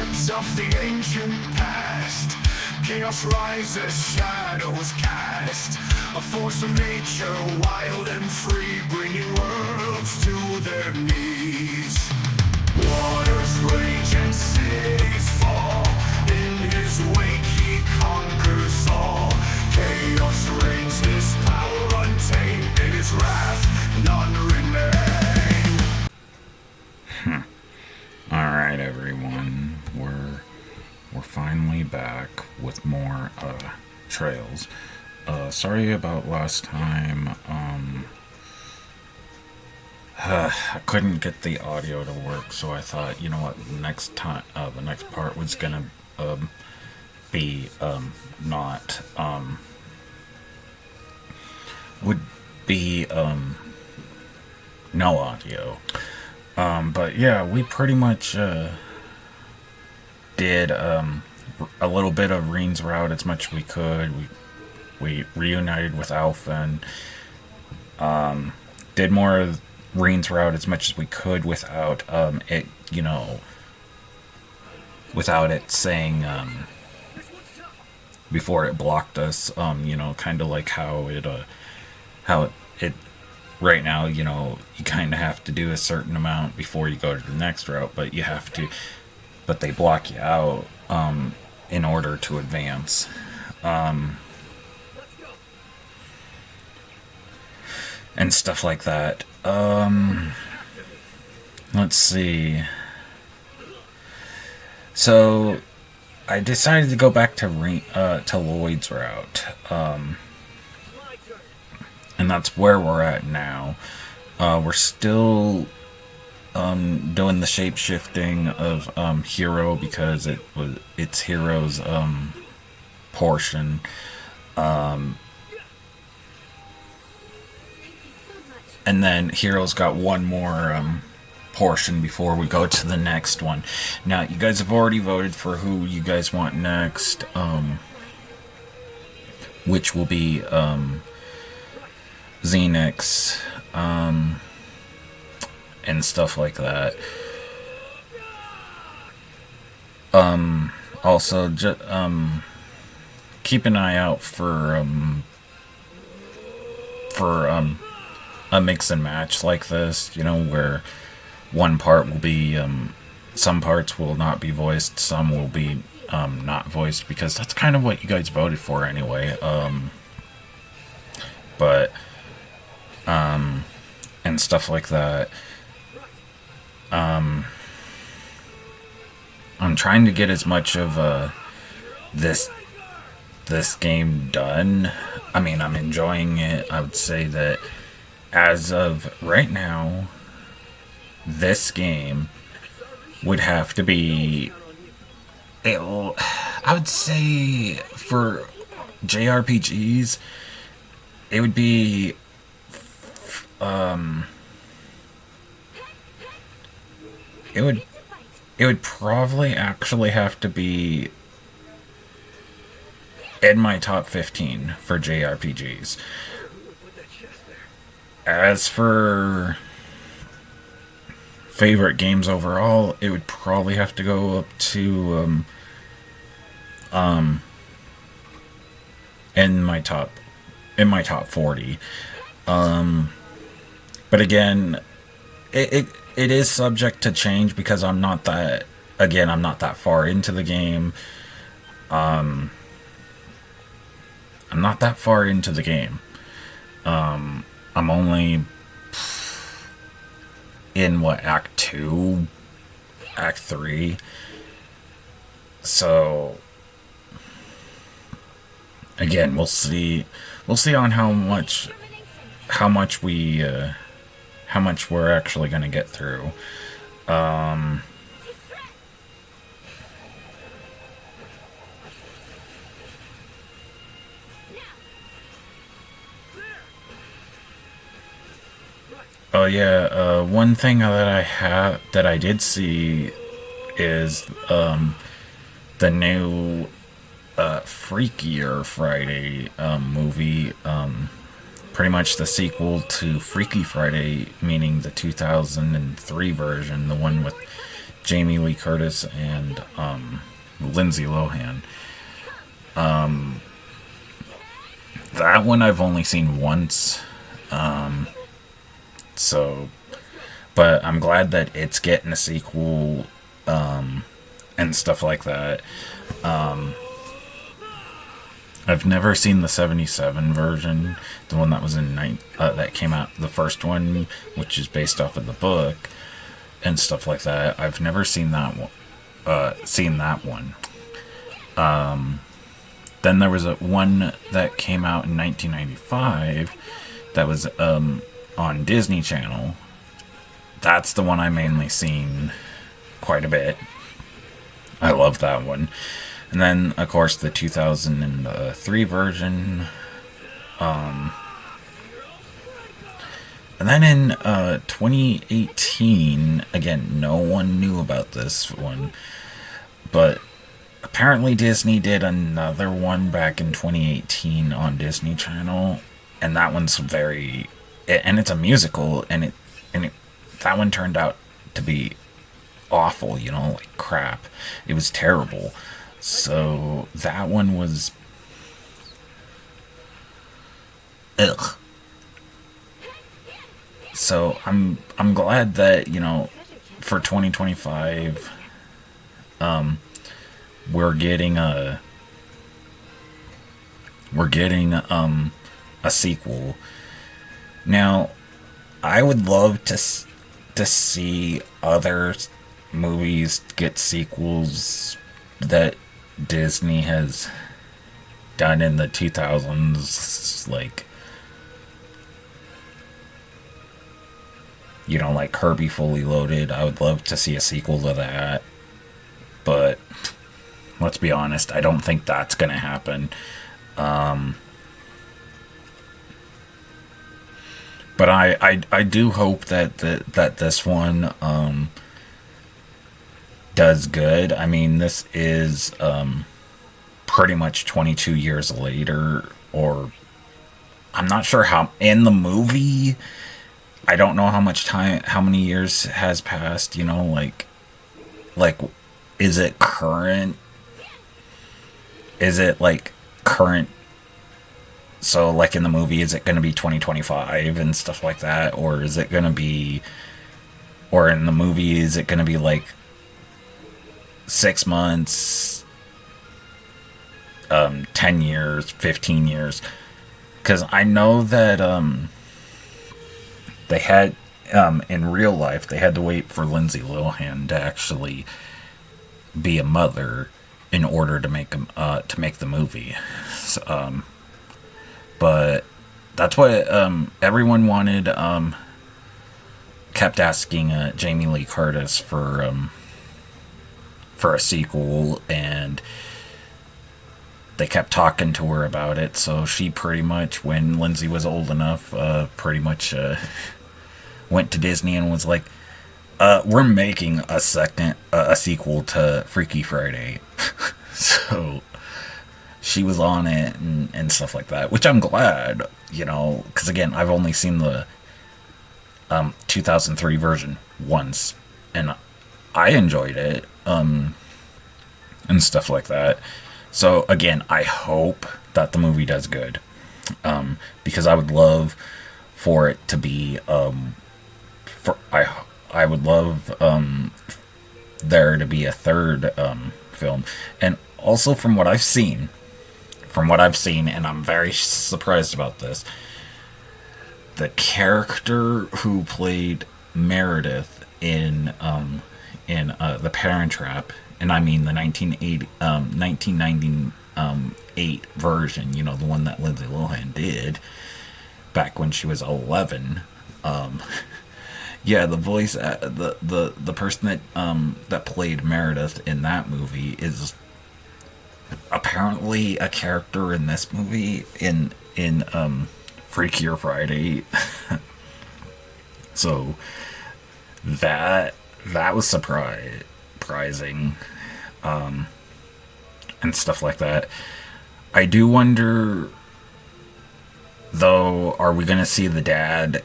footsteps of the ancient past. Chaos rises, shadows cast. A force of nature, wild and free, bringing worlds to their knees. Waters rage and cities fall. In his wake he conquers all. Chaos reigns, his power untamed. In his wrath none remain. Alright, everyone, we're finally back with more trails. Sorry about last time. I couldn't get the audio to work, so I thought, you know what, next time, the next part was gonna be not would be no audio. But yeah, we pretty much did a little bit of Reen's route as much as we could. We reunited with Alpha and did more of Reen's route as much as we could without it, without it saying before it blocked us. Kind of like how it right now, you kind of have to do a certain amount before you go to the next route, but they block you out in order to advance. And stuff like that. Let's see. So I decided to go back to Lloyd's route. And that's where we're at now. We're still doing the shape shifting of Hero because it's Hero's portion. And then Hero's got one more portion before we go to the next one. Now, you guys have already voted for who you guys want next, which will be Xenix, and stuff like that. Also, keep an eye out for a mix and match like this, where one part will be, some parts will not be voiced, some will be not voiced, because that's kind of what you guys voted for anyway. And stuff like that. I'm trying to get as much of this game done. I mean, I'm enjoying it. I would say that as of right now, this game would have to be, I would say for JRPGs, it would be it would probably actually have to be in my top 15 for JRPGs. As for favorite games overall, it would probably have to go up to in my top 40. But again, it is subject to change because I'm not that far into the game. I'm not that far into the game. I'm only in Act 2, Act 3. So again, we'll see on how much we're actually going to get through. Oh yeah, one thing that I did see is the new Freakier Friday movie. Pretty much the sequel to Freaky Friday, meaning the 2003 version, the one with Jamie Lee Curtis and Lindsay Lohan. That one I've only seen once. So, but I'm glad that it's getting a sequel and stuff like that. I've never seen the '77 version, the one that was that came out, the first one, which is based off of the book and stuff like that. I've never seen that one. Then there was one that came out in 1995 that was on Disney Channel. That's the one I mainly seen quite a bit. I love that one. And then, of course, the 2003 version. And then in 2018, again, no one knew about this one, but apparently Disney did another one back in 2018 on Disney Channel, and that one's and it's a musical, and that one turned out to be awful, like crap. It was terrible. So that one was ugh. So I'm glad that, for 2025 we're getting a sequel. Now, I would love to see other movies get sequels that Disney has done in the 2000s, like like Herbie Fully Loaded. I would love to see a sequel to that, but let's be honest, I don't think that's gonna happen. But I do hope that this one does good. I mean, this is pretty much 22 years later, or I'm not sure how in the movie. I don't know how many years has passed. Like is it current? Is it like current? So, like in the movie, is it going to be 2025 and stuff like that? Or is it going to be... Or in the movie, is it going to be like 6 months, 10 years, 15 years? Because I know that they had... in real life, they had to wait for Lindsay Lohan to actually be a mother in order to make the movie. So, but that's what everyone wanted. Kept asking Jamie Lee Curtis for a sequel, and they kept talking to her about it. So she pretty much, when Lindsay was old enough, pretty much went to Disney and was like, "We're making a sequel to Freaky Friday." So she was on it and stuff like that, which I'm glad, because again, I've only seen the 2003 version once, and I enjoyed it, and stuff like that. So again, I hope that the movie does good, because I would love for it to be, I would love there to be a third film, and also from what I've seen, and I'm very surprised about this, the character who played Meredith in The Parent Trap, and I mean the 1998 version, the one that Lindsay Lohan did back when she was 11. Yeah, the voice, the person that played Meredith in that movie is apparently a character in this movie in Freakier Friday. So that was surprising, and stuff like that. I do wonder, though, are we gonna see the dad,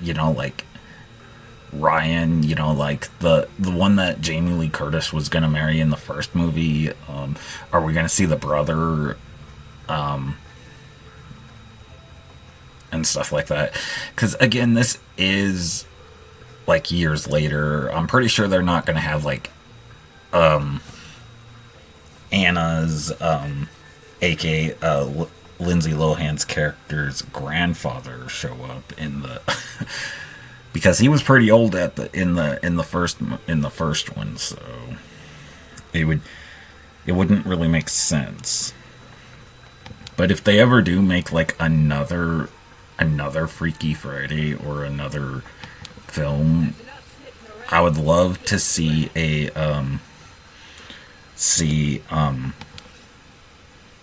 Ryan, like the one that Jamie Lee Curtis was gonna marry in the first movie. Are we gonna see the brother and stuff like that? Because again, this is like years later. I'm pretty sure they're not gonna have like Anna's, aka Lindsay Lohan's character's grandfather show up in the because he was pretty old at the in the first one, so it wouldn't really make sense. But if they ever do make like another Freaky Friday or another film, I would love to see a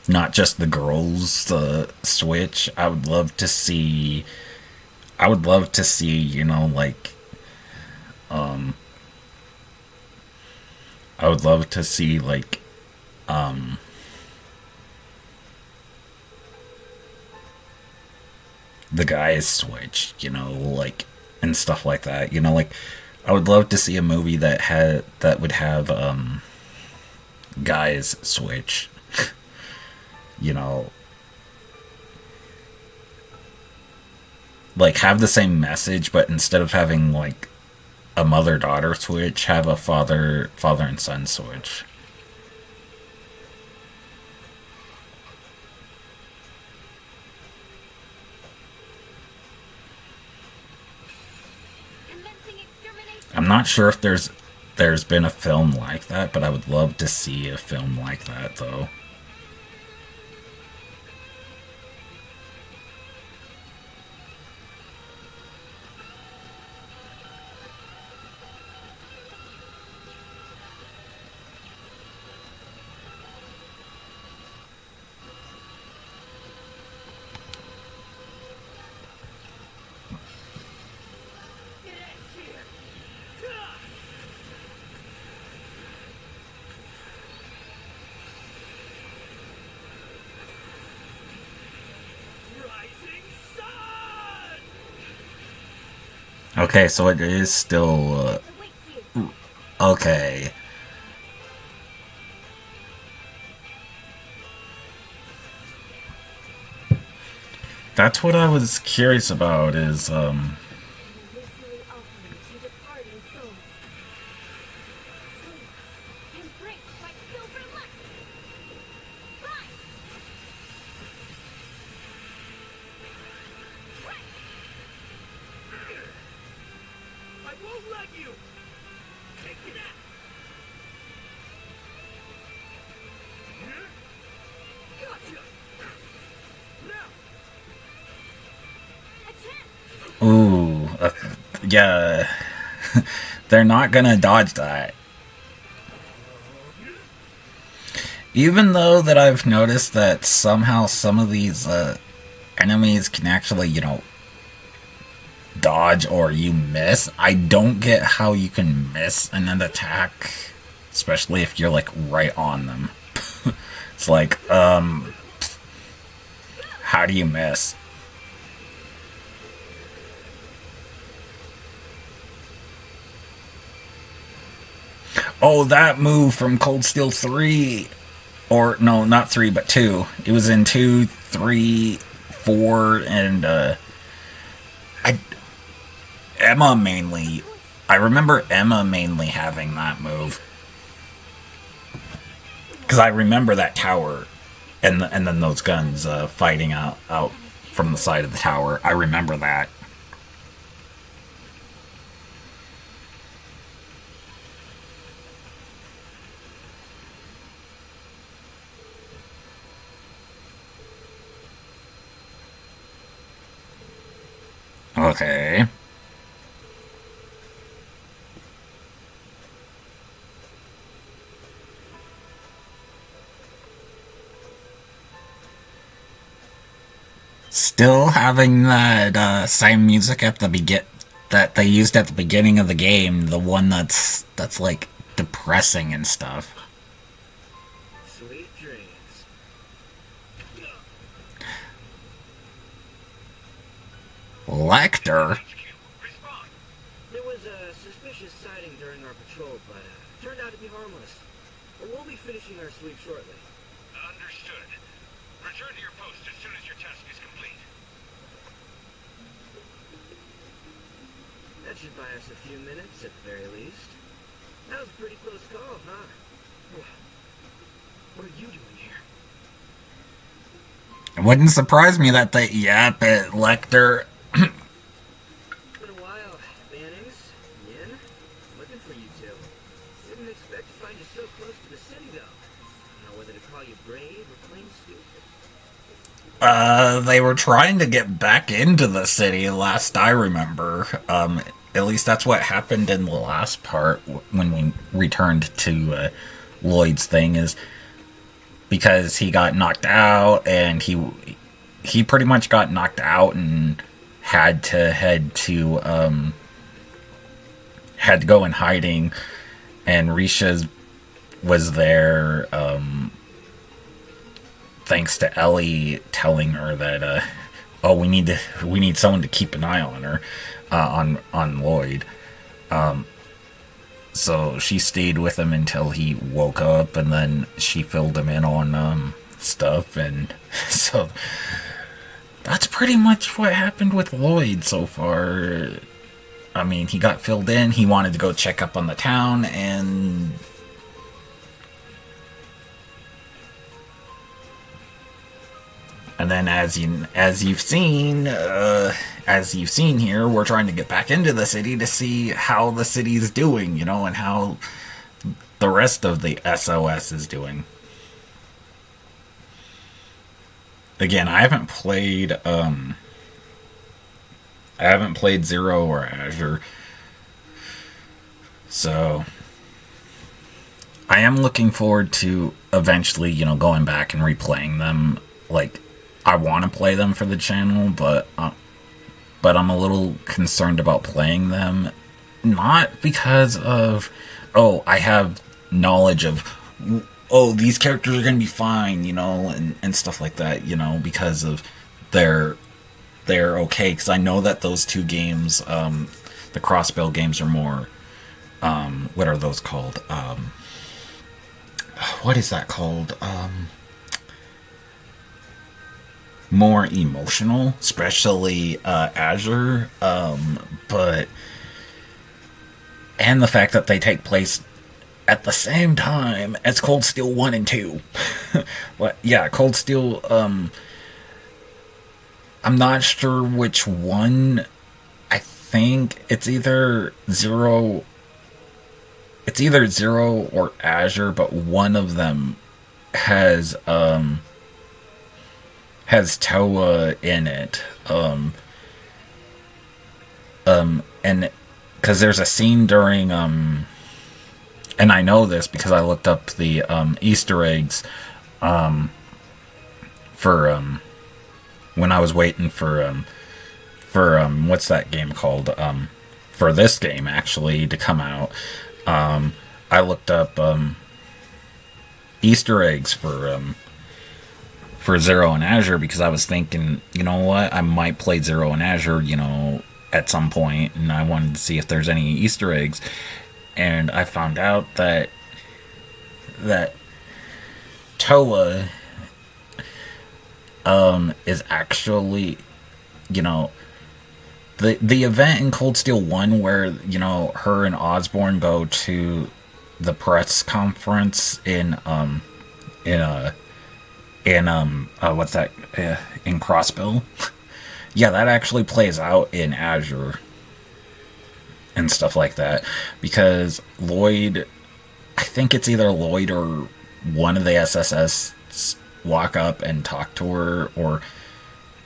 not just the girls switch. I would love to see, like I would love to see like the guys switch, like and stuff like that. Like I would love to see a movie that would have guys switch. you know like have the same message, but instead of having like a mother daughter switch, have a father and son switch. I'm not sure if there's been a film like that, but I would love to see a film like that though. Okay, so it is still okay. That's what I was curious about is ooh, yeah. They're not gonna dodge that. Even though that I've noticed that somehow some of these enemies can actually, dodge or you miss. I don't get how you can miss an attack, especially if you're like right on them. It's like, how do you miss? Oh, that move from Cold Steel 3. Or, no, not 3, but 2. It was in 2, 3, 4, and, I, Emma mainly. I remember Emma mainly having that move. Because I remember that tower, and then those guns fighting out from the side of the tower. I remember that. Okay. Still having that same music at the that they used at the beginning of the game, the one that's like depressing and stuff. Sweet dreams. Lecter? There was a cold, but turned out to be harmless. We'll be finishing our sweep shortly. Understood. Return to your post as soon as your task is complete. That should buy us a few minutes at the very least. That was a pretty close call, huh? What are you doing here? It wouldn't surprise me that they yap at Lecter. It's been a while, Mannings. Yin? Looking for you two. Didn't expect to find you so close to the city, though. I don't know whether to call you brave or plain stupid. They were trying to get back into the city last I remember. At least that's what happened in the last part when we returned to Lloyd's thing, is because he got knocked out, and he pretty much got knocked out and had to had to go in hiding, and Risha was there, thanks to Ellie telling her that we need someone to keep an eye on her, on Lloyd. So she stayed with him until he woke up, and then she filled him in on stuff, and so that's pretty much what happened with Lloyd so far. I mean, he got filled in, he wanted to go check up on the town, and then as you've seen here, we're trying to get back into the city to see how the city's doing, and how the rest of the SOS is doing. Again, I haven't played Zero or Azure, so I am looking forward to eventually, going back and replaying them. Like, I want to play them for the channel, but I'm a little concerned about playing them, not because of, I have knowledge of, these characters are going to be fine, and stuff like that, because of they're okay, because I know that those two games, the cross-build games, are more, what are those called? What is that called? More emotional, especially Azure, but and the fact that they take place at the same time as Cold Steel 1 and 2. Cold Steel, I'm not sure which one. I think it's either Zero or Azure, but one of them has Toa in it, and because there's a scene during, and I know this because I looked up the Easter eggs for when I was waiting for what's that game called, for this game actually to come out. I looked up Easter eggs for Zero and Azure, because I was thinking, you know what, I might play Zero and Azure, at some point, and I wanted to see if there's any Easter eggs, and I found out that Toa is actually, the event in Cold Steel 1 where, her and Osborne go to the press conference in Crossbill. Yeah, that actually plays out in Azure and stuff like that, because Lloyd, I think it's either Lloyd or one of the SSS walk up and talk to her, or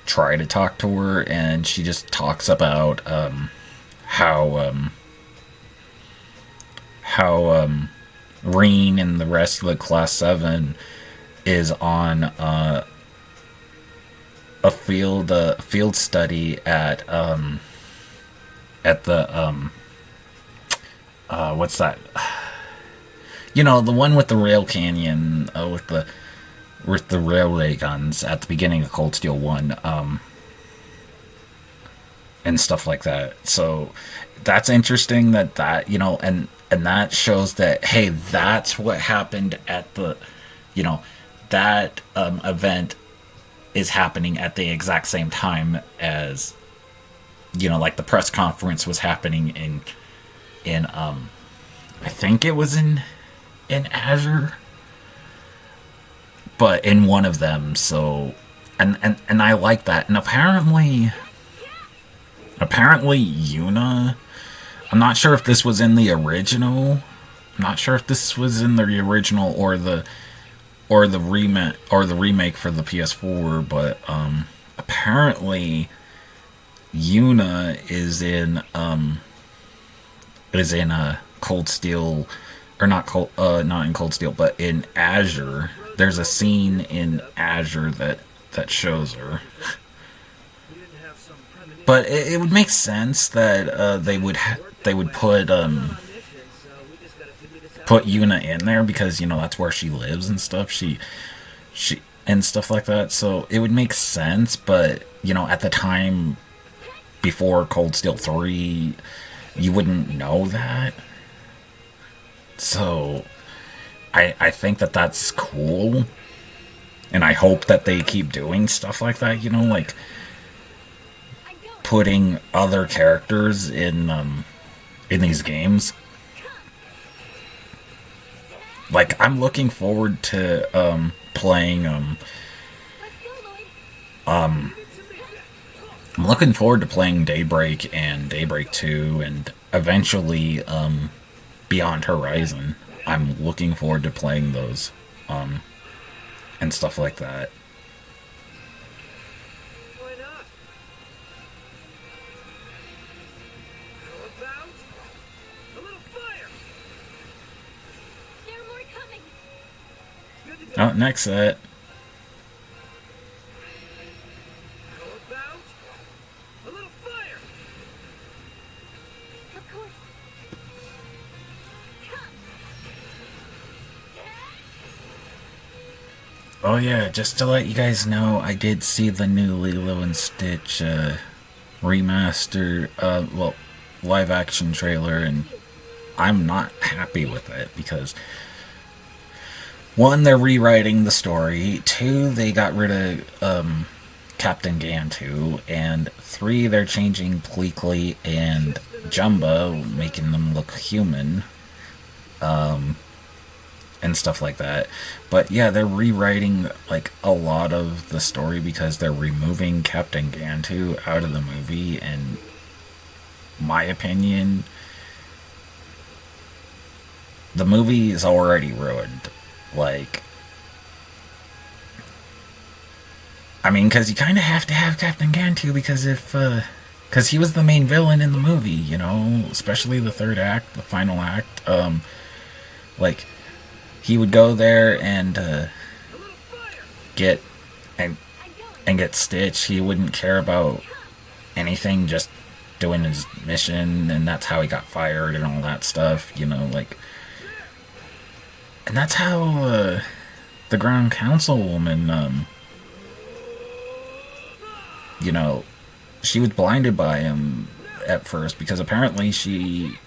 try to talk to her, and she just talks about how Reen and the rest of the Class 7 is on a field study at the what's that? The one with the rail canyon, with the railway guns at the beginning of Cold Steel 1. and stuff like that. So that's interesting that and that shows that, hey, that's what happened at the, you know, that event is happening at the exact same time as, like the press conference was happening in I think it was in Azure, but in one of them. So and I like that. And apparently Yuna, I'm not sure if this was in the original. I'm not sure if this was in the original or the remake for the PS4, but apparently Yuna is in a Cold Steel, or not in Cold Steel, but in Azure. There's a scene in Azure that shows her. But it would make sense that they would put Yuna in there because that's where she lives and stuff. She and stuff like that. So it would make sense. But at the time before Cold Steel 3, you wouldn't know that. So I think that's cool, and I hope that they keep doing stuff like that. Like putting other characters in these games. Like, I'm looking forward to playing I'm looking forward to playing Daybreak and Daybreak 2 and eventually Beyond Horizon. I'm looking forward to playing those and stuff like that. Why not? How about a little fire? There are more coming. Good to go. Oh, next set. How about a little fire? Of course. Oh yeah, just to let you guys know, I did see the new Lilo and Stitch remaster, live action trailer, and I'm not happy with it because, one, they're rewriting the story, two, they got rid of Captain Gantu, and three, they're changing Pleakley and Jumba, making them look human. And stuff like that. But yeah, they're rewriting like a lot of the story because they're removing Captain Gantu out of the movie, and my opinion, the movie is already ruined. Like, I mean, because you kind of have to have Captain Gantu because he was the main villain in the movie, especially the third act, the final act. Like, he would go there and get Stitch. He wouldn't care about anything, just doing his mission, and that's how he got fired and all that stuff, like. And that's how the Ground Councilwoman, she was blinded by him at first because apparently she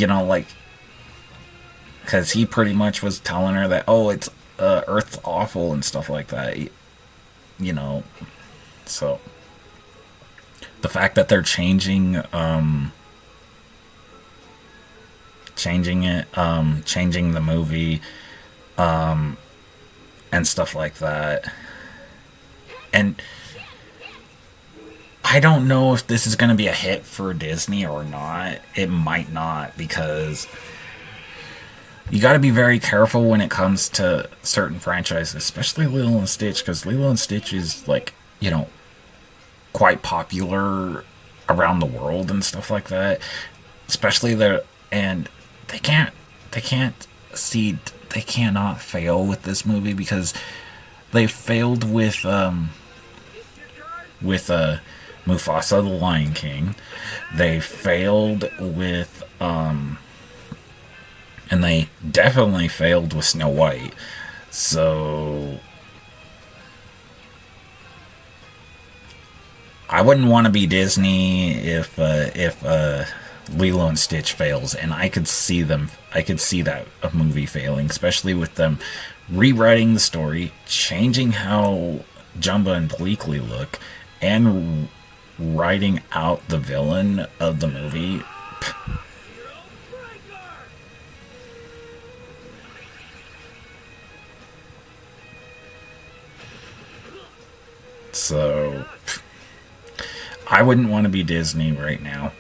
like, because he pretty much was telling her that, oh, it's Earth's awful and stuff like that, so the fact that they're changing it, changing the movie, and stuff like that, and I don't know if this is going to be a hit for Disney or not. It might not, because you got to be very careful when it comes to certain franchises, especially Lilo and Stitch, because Lilo and Stitch is, like, quite popular around the world and stuff like that. Especially and they cannot fail with this movie because they failed with Mufasa the Lion King. They failed with and they definitely failed with Snow White. So I wouldn't want to be Disney if Lilo and Stitch fails, and I could see them. I could see that a movie failing, especially with them rewriting the story, changing how Jumba and Bleakley look, and writing out the villain of the movie. So, I wouldn't want to be Disney right now.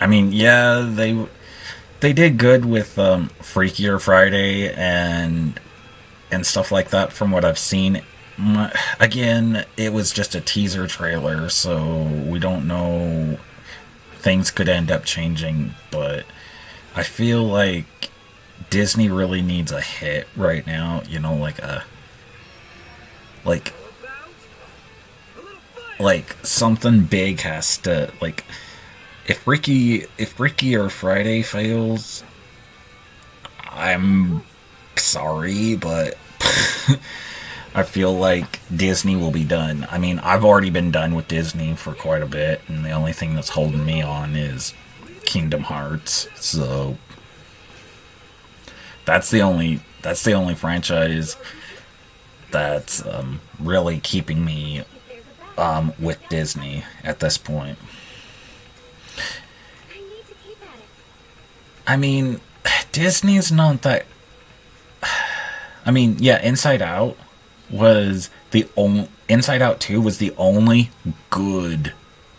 I mean, yeah, they did good with Freakier Friday and stuff like that. From what I've seen, again, it was just a teaser trailer, so we don't know. Things could end up changing, but I feel like Disney really needs a hit right now. You know, like something big has to, like, if Ricky or Friday fails, I'm sorry, but I feel like Disney will be done. I mean, I've already been done with Disney for quite a bit, and the only thing that's holding me on is Kingdom Hearts. So that's the only franchise that's really keeping me with Disney at this point. I mean, Disney's not that. I mean, yeah, Inside Out was the only. Inside Out 2 was the only good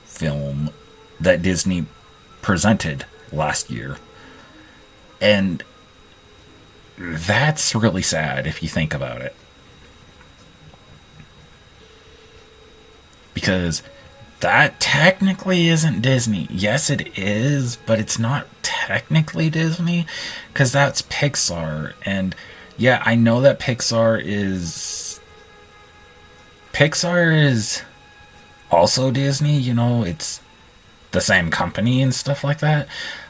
film that Disney presented last year. And that's really sad if you think about it. Because that technically isn't Disney. Yes, it is, but it's not technically Disney, because that's Pixar. And yeah, I know that Pixar is also Disney, you know, it's the same company and stuff like that,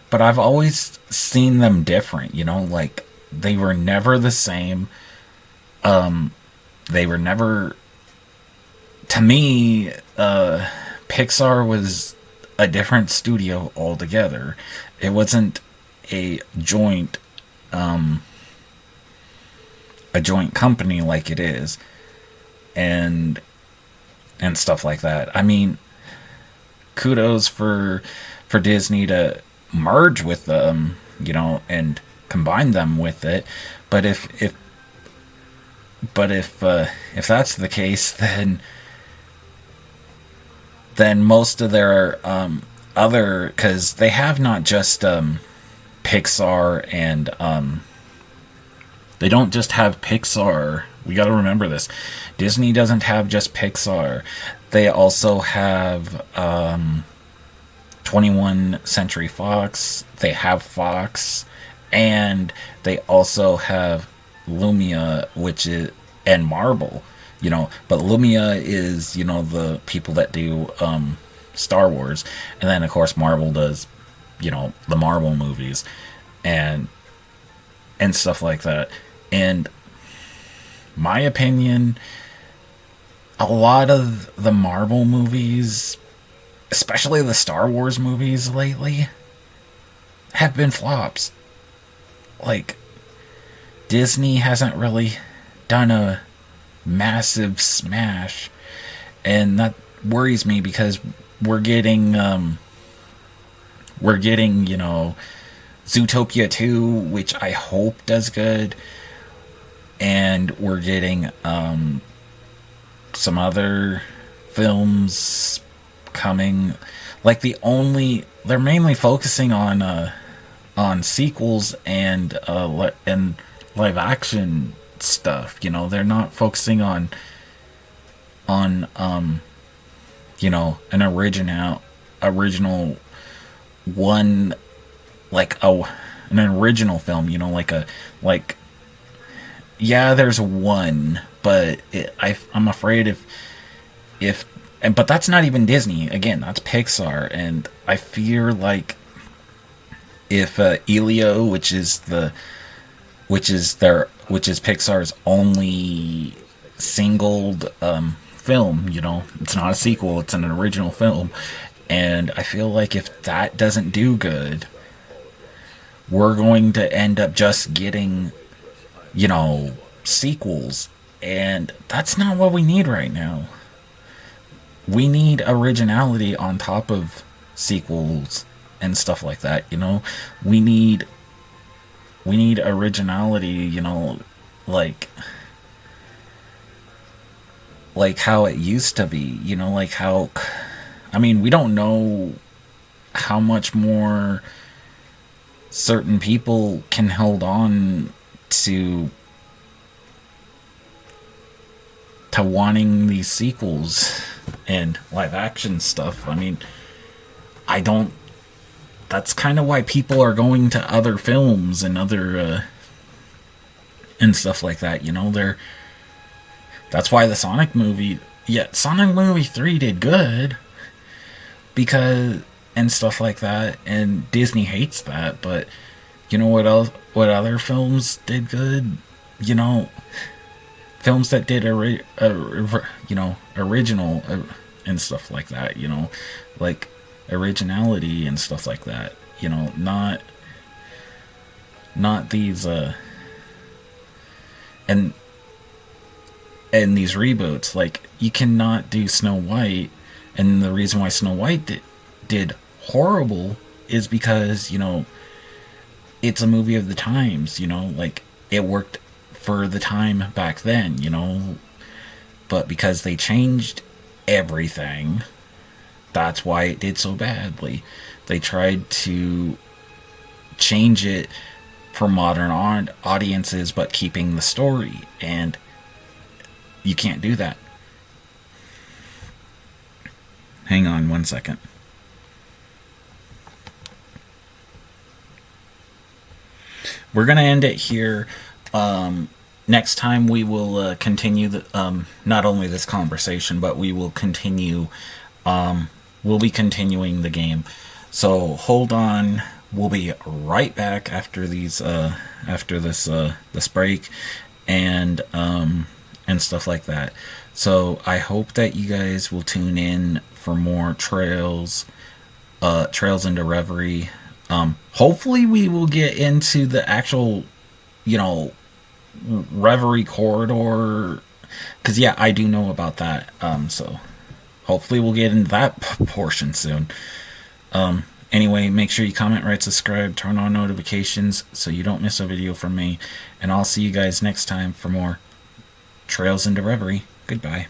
but I've always seen them different, you know, like they were never the same. They were never, to me, Pixar was a different studio altogether. It wasn't a joint company like it is, and stuff like that. I mean, kudos for Disney to merge with them, you know, and combine them with it. But if that's the case, then most of their other, because they have not just Pixar and they don't just have Pixar. We got to remember this. Disney doesn't have just Pixar. They also have 21st Century Fox. They have Fox, and they also have Lumia, which is, and Marvel. You know, but Lumia is, you know, the people that do Star Wars, and then of course Marvel does, you know, the Marvel movies and stuff like that. And my opinion, a lot of the Marvel movies, especially the Star Wars movies lately, have been flops. Like, Disney hasn't really done a massive smash, and that worries me, because we're getting, you know, Zootopia 2, which I hope does good, and we're getting some other films coming. Like, they're mainly focusing on sequels and live action stuff. You know, they're not focusing on you know, an original one, like an original film, you know, like yeah, there's one, but I'm afraid but that's not even Disney. Again, that's Pixar, and I fear like if Elio, which is Pixar's only singled film, you know, it's not a sequel, it's an original film, and I feel like if that doesn't do good, we're going to end up just getting, you know, sequels, and that's not what we need right now. We need originality on top of sequels and stuff like that, you know. We need originality, you know, like how it used to be, you know, like how, I mean, we don't know how much more certain people can hold on to wanting these sequels and live action stuff. I mean, I don't, that's kind of why people are going to other films and other and stuff like that, you know. That's why the Sonic movie, yeah, Sonic movie 3 did good, because, and stuff like that, and Disney hates that. But you know what else, what other films did good, you know, films that did you know, original and stuff like that, you know, like originality and stuff like that, you know, not these and these reboots. Like, you cannot do Snow White, and the reason why Snow White did horrible is because, you know, it's a movie of the times, you know, like, it worked for the time back then, you know, but because they changed everything, that's why it did so badly. They tried to change it for modern audiences, but keeping the story, and you can't do that. Hang on one second. We're gonna end it here. Next time we will continue the not only this conversation, but we will continue. We'll be continuing the game. So hold on. We'll be right back after these after this break and stuff like that. So I hope that you guys will tune in for more trails into Reverie. Hopefully we will get into the actual, you know, Reverie corridor, because yeah, I do know about that. So hopefully we'll get into that portion soon. Anyway, make sure you comment, rate, subscribe, turn on notifications so you don't miss a video from me, and I'll see you guys next time for more Trails into Reverie. Goodbye.